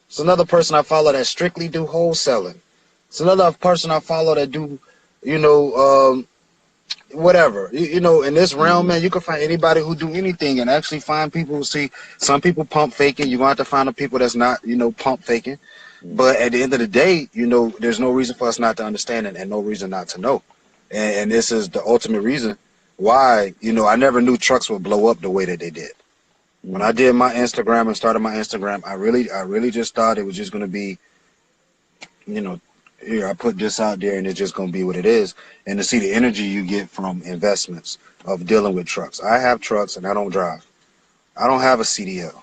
It's another person I follow that strictly do wholesaling. It's another person I follow that do, you know, whatever. In this realm, Hmm. man, you can find anybody who do anything, and actually find people who see some people pump faking. You're going to have to find the people that's not, pump faking. Hmm. But at the end of the day, there's no reason for us not to understand it and no reason not to know. And this is the ultimate reason why, I never knew trucks would blow up the way that they did. When I Hmm. did my Instagram and started my Instagram, I really just thought it was just going to be, you know, here I put this out there and it's just gonna be what it is. And to see the energy you get from investments of dealing with trucks. I have trucks and I don't drive. I don't have a CDL.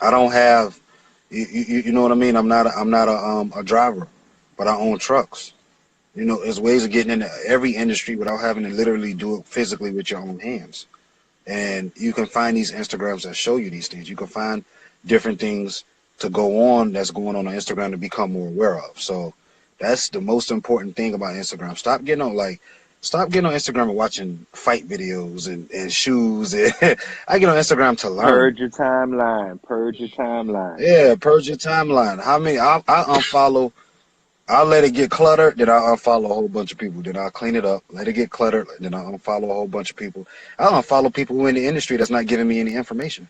I don't have, you know what I mean. I'm not a driver, but I own trucks. There's ways of getting into every industry without having to literally do it physically with your own hands. And you can find these Instagrams that show you these things. You can find different things to go on that's going on Instagram to become more aware of. So that's the most important thing about Instagram. Stop getting on Instagram and watching fight videos and shoes. And I get on Instagram to learn. Purge your timeline. Purge your timeline. Yeah, purge your timeline. How many I unfollow, I'll let it get cluttered, then I'll unfollow a whole bunch of people. Then I'll clean it up, let it get cluttered, then I'll unfollow a whole bunch of people. I'll unfollow people who are in the industry that's not giving me any information.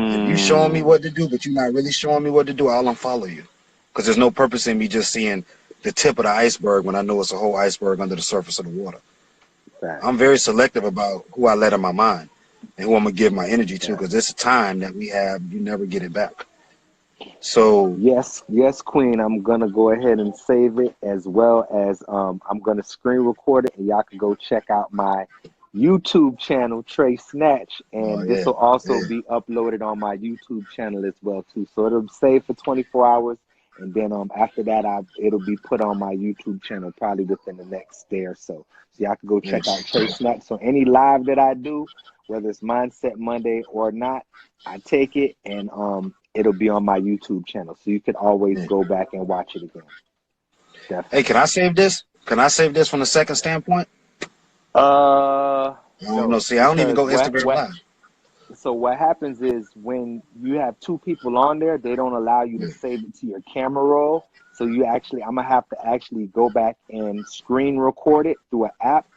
If you showing me Mm. what to do, but you're not really showing me what to do, I'll unfollow you. Because there's no purpose in me just seeing the tip of the iceberg when I know it's a whole iceberg under the surface of the water. Facts. I'm very selective about who I let in my mind and who I'm gonna give my energy to, Yeah. because it's a time that we have, you never get it back. So Yes, yes, Queen. I'm gonna go ahead and save it, as well as I'm gonna screen record it, and y'all can go check out my YouTube channel, Trey Snatch, oh and this yeah, will also yeah, be uploaded on my YouTube channel as well too. So it'll save for 24 hours, and then after that, it'll be put on my YouTube channel probably within the next day or so. So y'all can go yeah. check out Trey Snatch. So any live that I do, whether it's Mindset Monday or not, I take it and it'll be on my YouTube channel, so you can always Yeah. go back and watch it again. Hey, Definitely. can I save this? Can I save this from the second standpoint? I don't know. No, See, I don't even because go Instagram Live. so what happens is when you have two people on there, they don't allow you to Yeah. save it to your camera roll. So I'm gonna have to actually go back and screen record it through an app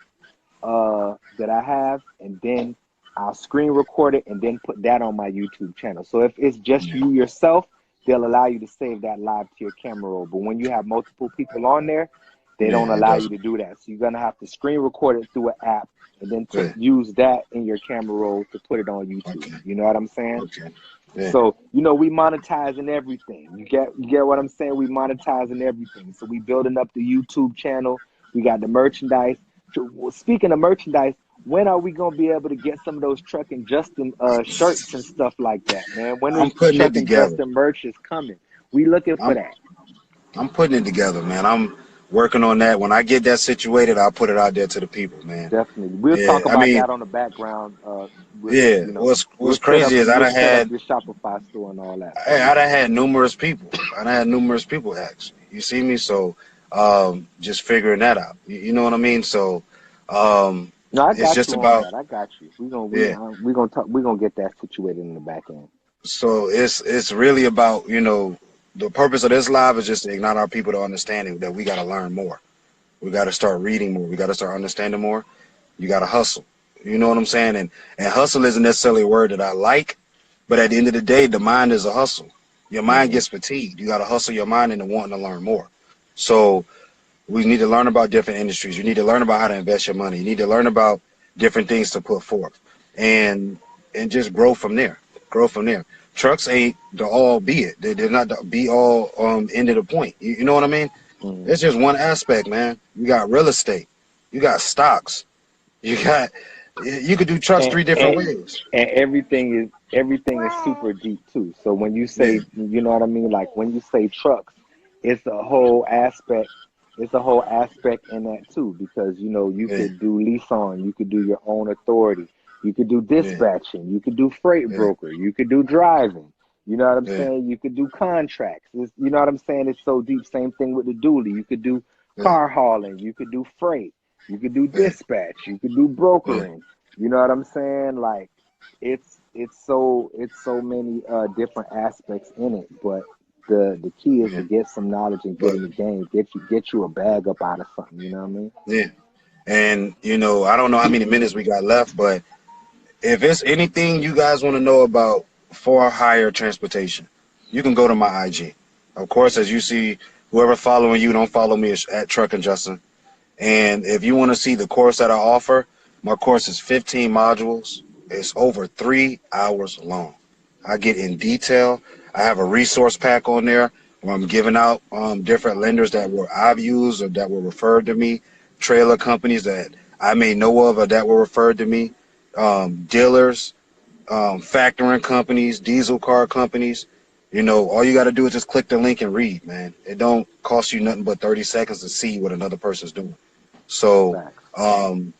that I have, and then I'll screen record it and then put that on my YouTube channel. So if it's just Yeah. you yourself, they'll allow you to save that live to your camera roll. But when you have multiple people on there, they don't Yeah, it allow you doesn't. to do that. So you're gonna have to screen record it through an app and then Yeah. use that in your camera roll to put it on YouTube. Okay. You know what I'm saying? Okay. Yeah. So, we monetizing everything. You get what I'm saying? We monetizing everything. So we building up the YouTube channel. We got the merchandise. So, well, speaking of merchandise, when are we gonna be able to get some of those Truckin Justin shirts and stuff like that, man? When I'm is putting it Truckin together. Justin merch is coming? We looking for I'm that. I'm putting it together, man. I'm working on that. When I get that situated, I'll put it out there to the people, man. Definitely. We'll Yeah. talk I about mean, that on the background. yeah. What's crazy is We'll set up your Shopify store and all that for you. I done had numerous people. I done had numerous people ask. You see me? So just figuring that out. You know what I mean? So No, I it's got just you on about, that. I got you. yeah. We gonna talk. We gonna get that situated in the back end. So it's really about, the purpose of this live is just to ignite our people to understanding that we got to learn more. We got to start reading more. We got to start understanding more. You got to hustle. You know what I'm saying? And hustle isn't necessarily a word that I like, but at the end of the day, the mind is a hustle. Your mind Hmm. gets fatigued. You got to hustle your mind into wanting to learn more. So we need to learn about different industries. You need to learn about how to invest your money. You need to learn about different things to put forth, and just grow from there. Grow from there. Trucks ain't the all be it. They're not the be all end of the point. You know what I mean? Hmm. It's just one aspect, man. You got real estate. You got stocks. You could do trucks And, three different and ways. and everything is super deep too. So when you Yeah, say, you know what I mean, like when you say trucks, it's a whole aspect. It's a whole aspect in that too, because you yeah, could do lease on, you could do your own authority, you could do yeah, dispatching, you could do freight yeah, broker, you could do driving. You know what I'm yeah, saying? You could do contracts. You know what I'm saying? It's so deep. Same thing with the dually. You could do yeah, car hauling. You could do freight. You could do yeah, dispatch. You could do yeah, brokering. You know what I'm saying? Like it's so many different aspects in it, but the key is yeah. to get some knowledge and get But in the game. Get you a bag up out of something. You know what I mean? yeah, and I don't know how many minutes we got left, but if it's anything you guys want to know about for hire transportation, you can go to my IG. Of course, as you see, whoever following you, don't follow me at Truckin Justin. And if you want to see the course that I offer, my course is 15 modules. It's over 3 hours long. I get in detail. I have a resource pack on there where I'm giving out different lenders that I've used or that were referred to me, trailer companies that I may know of or that were referred to me, dealers, factoring companies, diesel car companies. All you got to do is just click the link and read, man. It don't cost you nothing but 30 seconds to see what another person's doing. So Facts. um,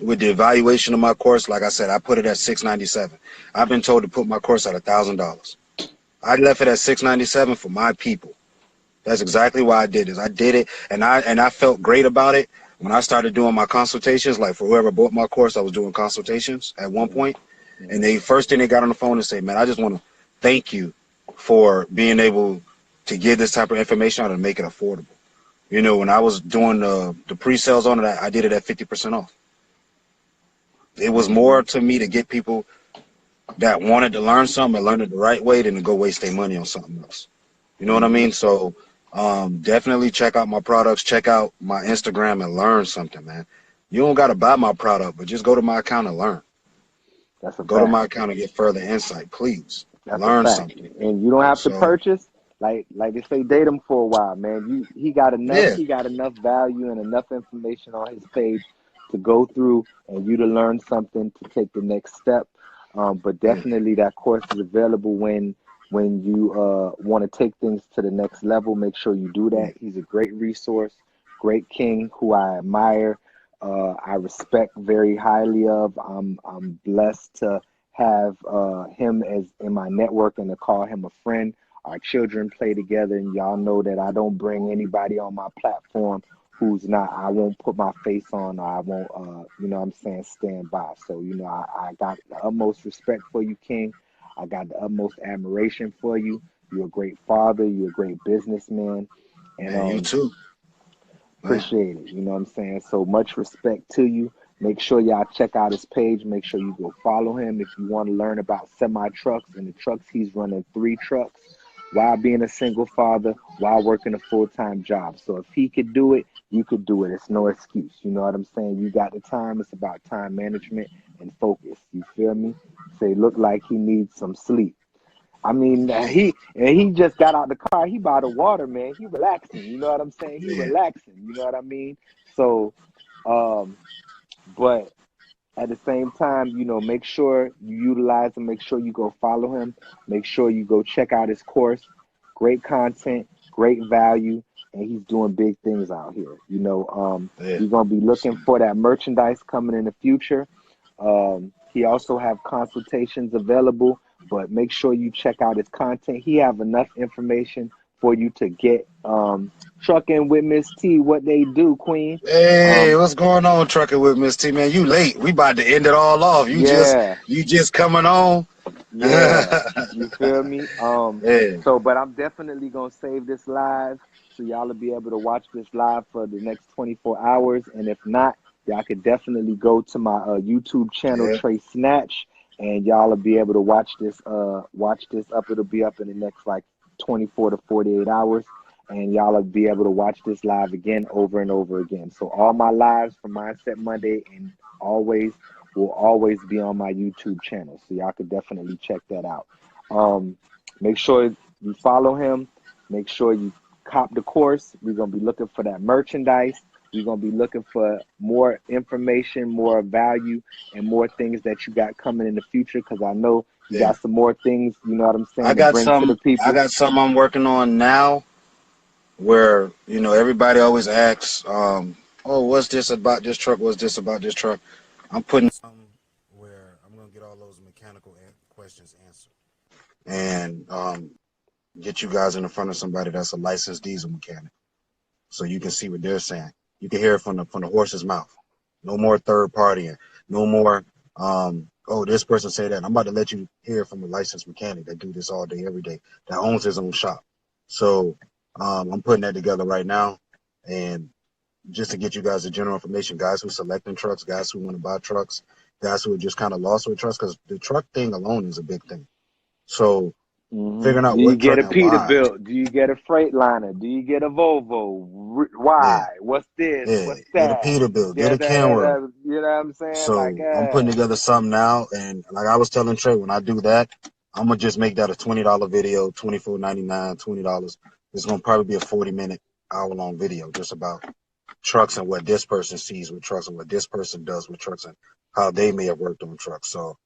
with the evaluation of my course, like I said, I put it at $697. I've been told to put my course at $1,000. I left it at $697 for my people. That's exactly why I did this. I did it, and I felt great about it when I started doing my consultations. Like for whoever bought my course, I was doing consultations at one Hmm. point, and Hmm. they first thing they got on the phone and say, "Man, I just want to thank you for being able to give this type of information out and make it affordable." When I was doing the pre-sales on it, I did it at 50% off. It was Hmm. more to me to get people that wanted to learn something and learn it the right way than to go waste their money on something else. You know what I Hmm. mean? So Definitely check out my products. Check out my Instagram and learn something, man. You don't got to buy my product, but just go to my account and learn. That's a Go to fact. my account and get further insight, please. That's a Learn fact. something. And you don't have to So, purchase. Like they say, date him for a while, man. He got enough. yeah, He got enough value and enough information on his page to go through and you to learn something to take the next step. But yeah, definitely that course is available when you want to take things to the next level. Make sure you do yeah. that. He's a great resource, great king who I admire. I respect very highly of. I'm blessed to have him as in my network and to call him a friend. Our children play together, and y'all know that I don't bring anybody on my platform who's not. I won't put my face on. Or I won't, you know what I'm saying, stand by. So, you know, I got the utmost respect for you, King. I got the utmost admiration for you. You're a great father. You're a great businessman. And Man, you too. Man, appreciate it. You know what I'm saying? So much respect to you. Make sure y'all check out his page. Make sure you go follow him if you want to learn about semi trucks and the trucks. He's running 3 trucks while being a single father, while working a full-time job. So if he could do it, you could do it. It's no excuse. You know what I'm saying? You got the time. It's about time management and focus. You feel me? Say, look like he needs some sleep. I mean, yeah, he just got out the car. He by the water, man. He relaxing. You know what I'm saying? He yeah, relaxing. You know what I mean? So, um, but at the same time, you know, make sure you utilize him. Make sure you go follow him. Make sure you go check out his course. Great content, great value, and he's doing big things out here. You know, yeah. we're gonna be looking for that merchandise coming in the future. He also have consultations available, but make sure you check out his content. He have enough information for you to get trucking with Miss T, what they do, Queen. Hey, Um, what's going on, trucking with Miss T, man? You late. We about to end it all off. yeah, You just coming on. yeah, Yeah, you feel me? So, but I'm definitely gonna save this live so y'all will be able to watch this live for the next 24 hours. And if not, y'all could definitely go to my YouTube channel, yeah, Trey Snatch, and y'all will be able to watch this up. It'll be up in the next like 24 to 48 hours. And y'all will be able to watch this live again over and over again. So all my lives from Mindset Monday and always will always be on my YouTube channel. So y'all could definitely check that out. Um, make sure you follow him. Make sure you cop the course. We're gonna be looking for that merchandise. We're gonna be looking for more information, more value, and more things that you got coming in the future. Because I know you yeah. got some more things. You know what I'm I saying to got bring to the some. I people. got something I'm working on now. Where everybody always asks, "Oh, what's this about this truck? What's this about this truck?" I'm putting something where I'm gonna get all those mechanical questions answered, and get you guys in front of somebody that's a licensed diesel mechanic, so you can see what they're saying. You can hear it from the horse's mouth. No more third partying. No more. Oh, this person say that. I'm about to let you hear from a licensed mechanic that do this all day, every day, that owns his own shop. So I'm putting that together right now, and just to get you guys the general information, guys who selecting trucks, guys who want to buy trucks, guys who are just kind of lost with trucks, because the truck thing alone is a big thing. So figuring out Do you what get truck a and why. Peterbilt? Do you get a Freightliner? Do you get a Volvo? Yeah, Why? What's this? yeah. What's Get a that? Peterbilt, get Yeah, a Kenworth. you know what I'm saying? Like, So I'm putting together something now, and like I was telling Trey, when I do that, I'm gonna just make that a $20 video, $24.99, $20. It's gonna probably be a 40-minute, hour-long video just about trucks and what this person sees with trucks and what this person does with trucks and how they may have worked on trucks. So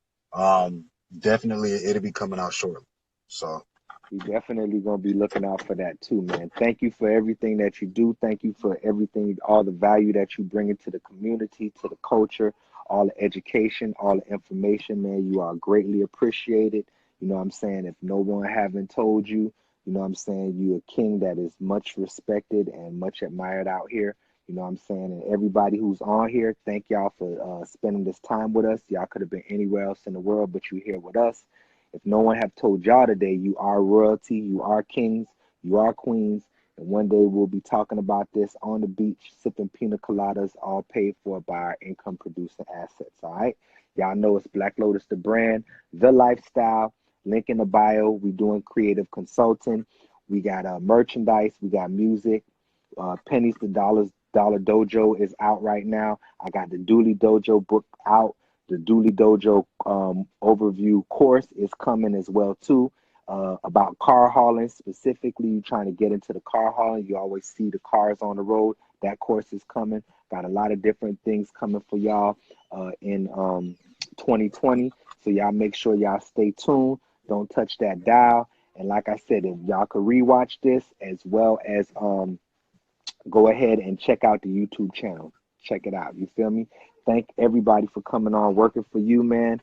definitely it'll be coming out shortly. So we definitely gonna be looking out for that too, man. Thank you for everything that you do. Thank you for everything, all the value that you bring into the community, to the culture, all the education, all the information, man. You are greatly appreciated. You know what I'm saying? If no one haven't told you, you know what I'm saying, you a king that is much respected and much admired out here. You know what I'm saying? And everybody who's on here, thank y'all for spending this time with us. Y'all could have been anywhere else in the world, but you're here with us. If no one have told y'all today, you are royalty, you are kings, you are queens, and one day we'll be talking about this on the beach, sipping pina coladas, all paid for by our income producing assets. All right. Y'all know it's Black Lotus, the brand, the lifestyle. Link in the bio. We doing creative consulting. We got merchandise. We got music. Pennies to Dollar Dojo is out right now. I got the Dooley Dojo book out. The Dooley Dojo overview course is coming as well too. About car hauling specifically. You trying to get into the car hauling. You always see the cars on the road. That course is coming. Got a lot of different things coming for y'all in 2020. So y'all make sure y'all stay tuned. Don't touch that dial. And like I said, if y'all could rewatch this as well as go ahead and check out the YouTube channel. Check it out. You feel me? Thank everybody for coming on, working for you, man.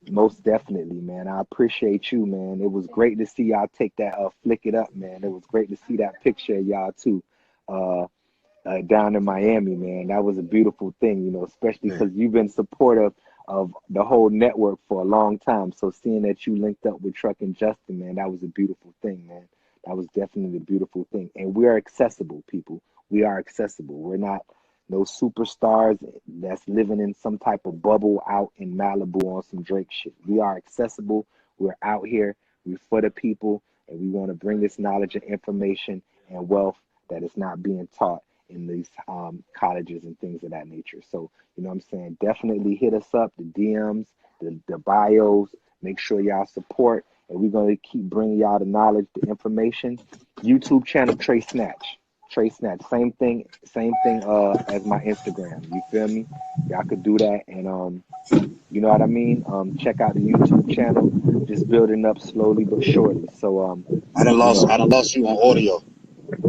Most definitely, man. I appreciate you, man. It was great to see y'all take that flick it up, man. It was great to see that picture of y'all too. Uh, down in Miami, man. That was a beautiful thing, especially Man. because you've been supportive of the whole network for a long time. So seeing that you linked up with Truckin Justin, man, that was a beautiful thing, man. That was definitely a beautiful thing. And we are accessible, people. We are accessible. We're not no superstars that's living in some type of bubble out in Malibu on some Drake shit. We are accessible. We're out here. We're for the people. And we want to bring this knowledge and information and wealth that is not being taught in these colleges and things of that nature. So, you know what I'm saying? Definitely hit us up, the DMs, the bios. Make sure y'all support. And we're going to keep bringing y'all the knowledge, the information. YouTube channel, Trey Snatch. Trey Snatch. Same thing as my Instagram. You feel me? Y'all could do that. And you know what I mean? Check out the YouTube channel. Just building up slowly but surely. So I done you know, lost you on audio.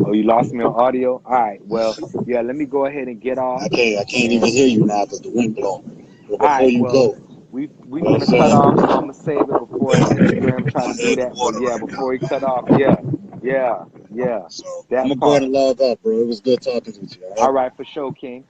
oh, you lost me on audio? All right. Well, yeah, let me go ahead and get off. I can't even And hear you now because the wind blowing. But all before right, you well, go, we you know what I'm finna cut saying? off, so I'm gonna save it before Instagram try to My do head in that. But water yeah, right before now. we cut off, yeah, yeah, yeah, So I'm that gonna go ahead part. and log off, bro. It was good talking with you. All All right. right, for sure, King.